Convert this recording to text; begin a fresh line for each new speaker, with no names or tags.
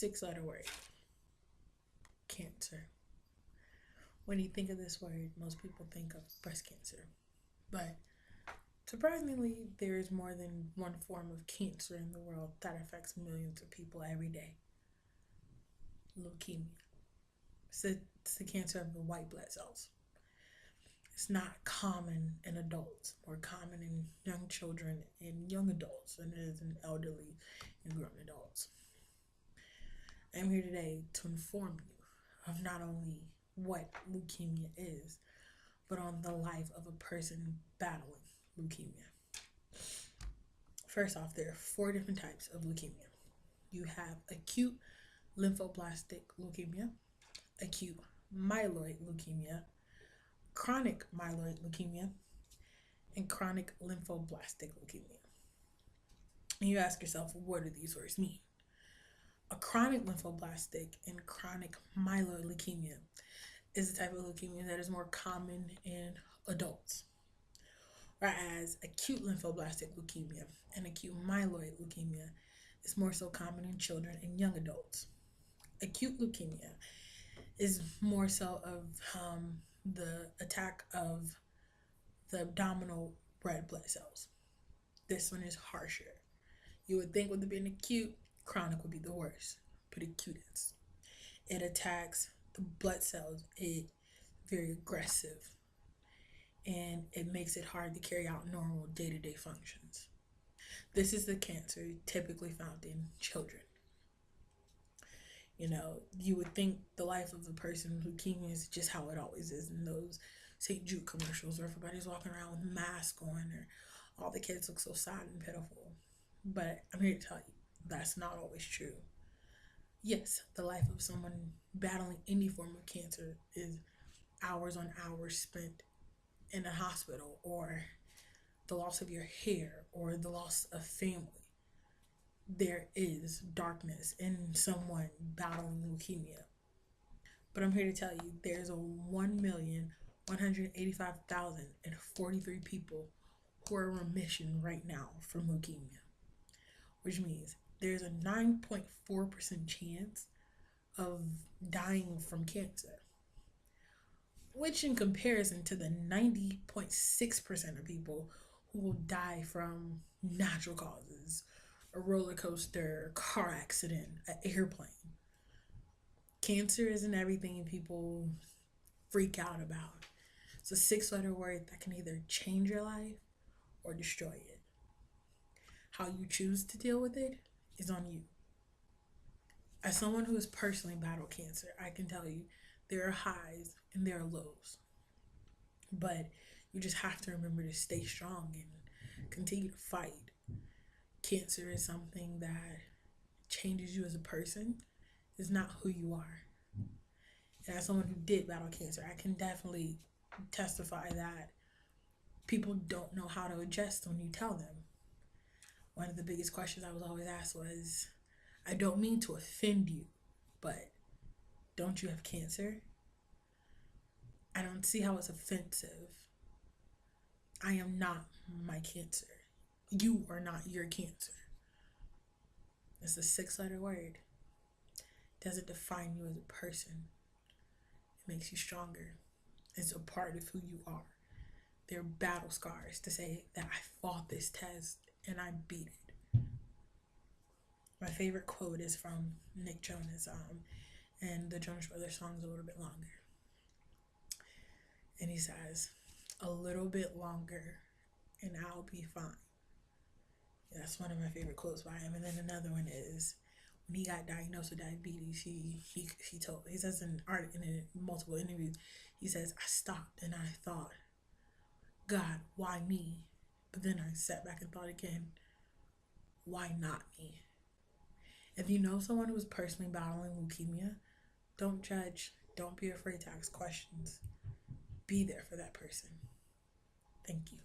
6-letter word. Cancer. When you think of this word, most people think of breast cancer. But surprisingly, there is more than one form of cancer in the world that affects millions of people every day. Leukemia. It's the cancer of the white blood cells. It's not common in adults, more common in young children and young adults than it is in elderly and grown adults. I'm here today to inform you of not only what leukemia is, but on the life of a person battling leukemia. First off, there are 4 different types of leukemia. You have acute lymphoblastic leukemia, acute myeloid leukemia, chronic myeloid leukemia, and chronic lymphoblastic leukemia. And you ask yourself, what do these words mean? A chronic lymphoblastic and chronic myeloid leukemia is the type of leukemia that is more common in adults, whereas acute lymphoblastic leukemia and acute myeloid leukemia is more so common in children and young adults. Acute leukemia is more so of the attack of the abdominal red blood cells. This one is harsher. You would think with it being acute, chronic would be the worst, but acute is. It attacks the blood cells. It's very aggressive, and it makes it hard to carry out normal day-to-day functions. This is the cancer typically found in children. You would think the life of a person with leukemia is just how it always is in those St. Jude commercials where everybody's walking around with masks on or all the kids look so sad and pitiful. But I'm here to tell you, that's not always true. Yes, the life of someone battling any form of cancer is hours on hours spent in a hospital, or the loss of your hair, or the loss of family. There is darkness in someone battling leukemia. But I'm here to tell you, there's a 1,185,043 people who are in remission right now from leukemia, which means there's a 9.4% chance of dying from cancer, which in comparison to the 90.6% of people who will die from natural causes, a roller coaster, a car accident, an airplane. Cancer isn't everything people freak out about. It's a 6-letter word that can either change your life or destroy it. How you choose to deal with it is on you. As someone who has personally battled cancer, I can tell you there are highs and there are lows. But you just have to remember to stay strong and continue to fight. Cancer is something that changes you as a person. It's not who you are. And as someone who did battle cancer, I can definitely testify that people don't know how to adjust when you tell them. One of the biggest questions I was always asked was, I don't mean to offend you, but don't you have cancer? I don't see how it's offensive. I am not my cancer. You are not your cancer. It's a 6-letter word. It doesn't define you as a person. It makes you stronger. It's a part of who you are. They're battle scars to say that I fought this test and I beat it. My favorite quote is from Nick Jonas, and the Jonas Brothers song is a little bit longer. And he says, a little bit longer and I'll be fine. That's one of my favorite quotes by him. And then another one is, when he got diagnosed with diabetes, he says in multiple interviews, he says, I stopped and I thought, God, why me? But then I sat back and thought again, why not me? If you know someone who's personally battling leukemia, don't judge. Don't be afraid to ask questions. Be there for that person. Thank you.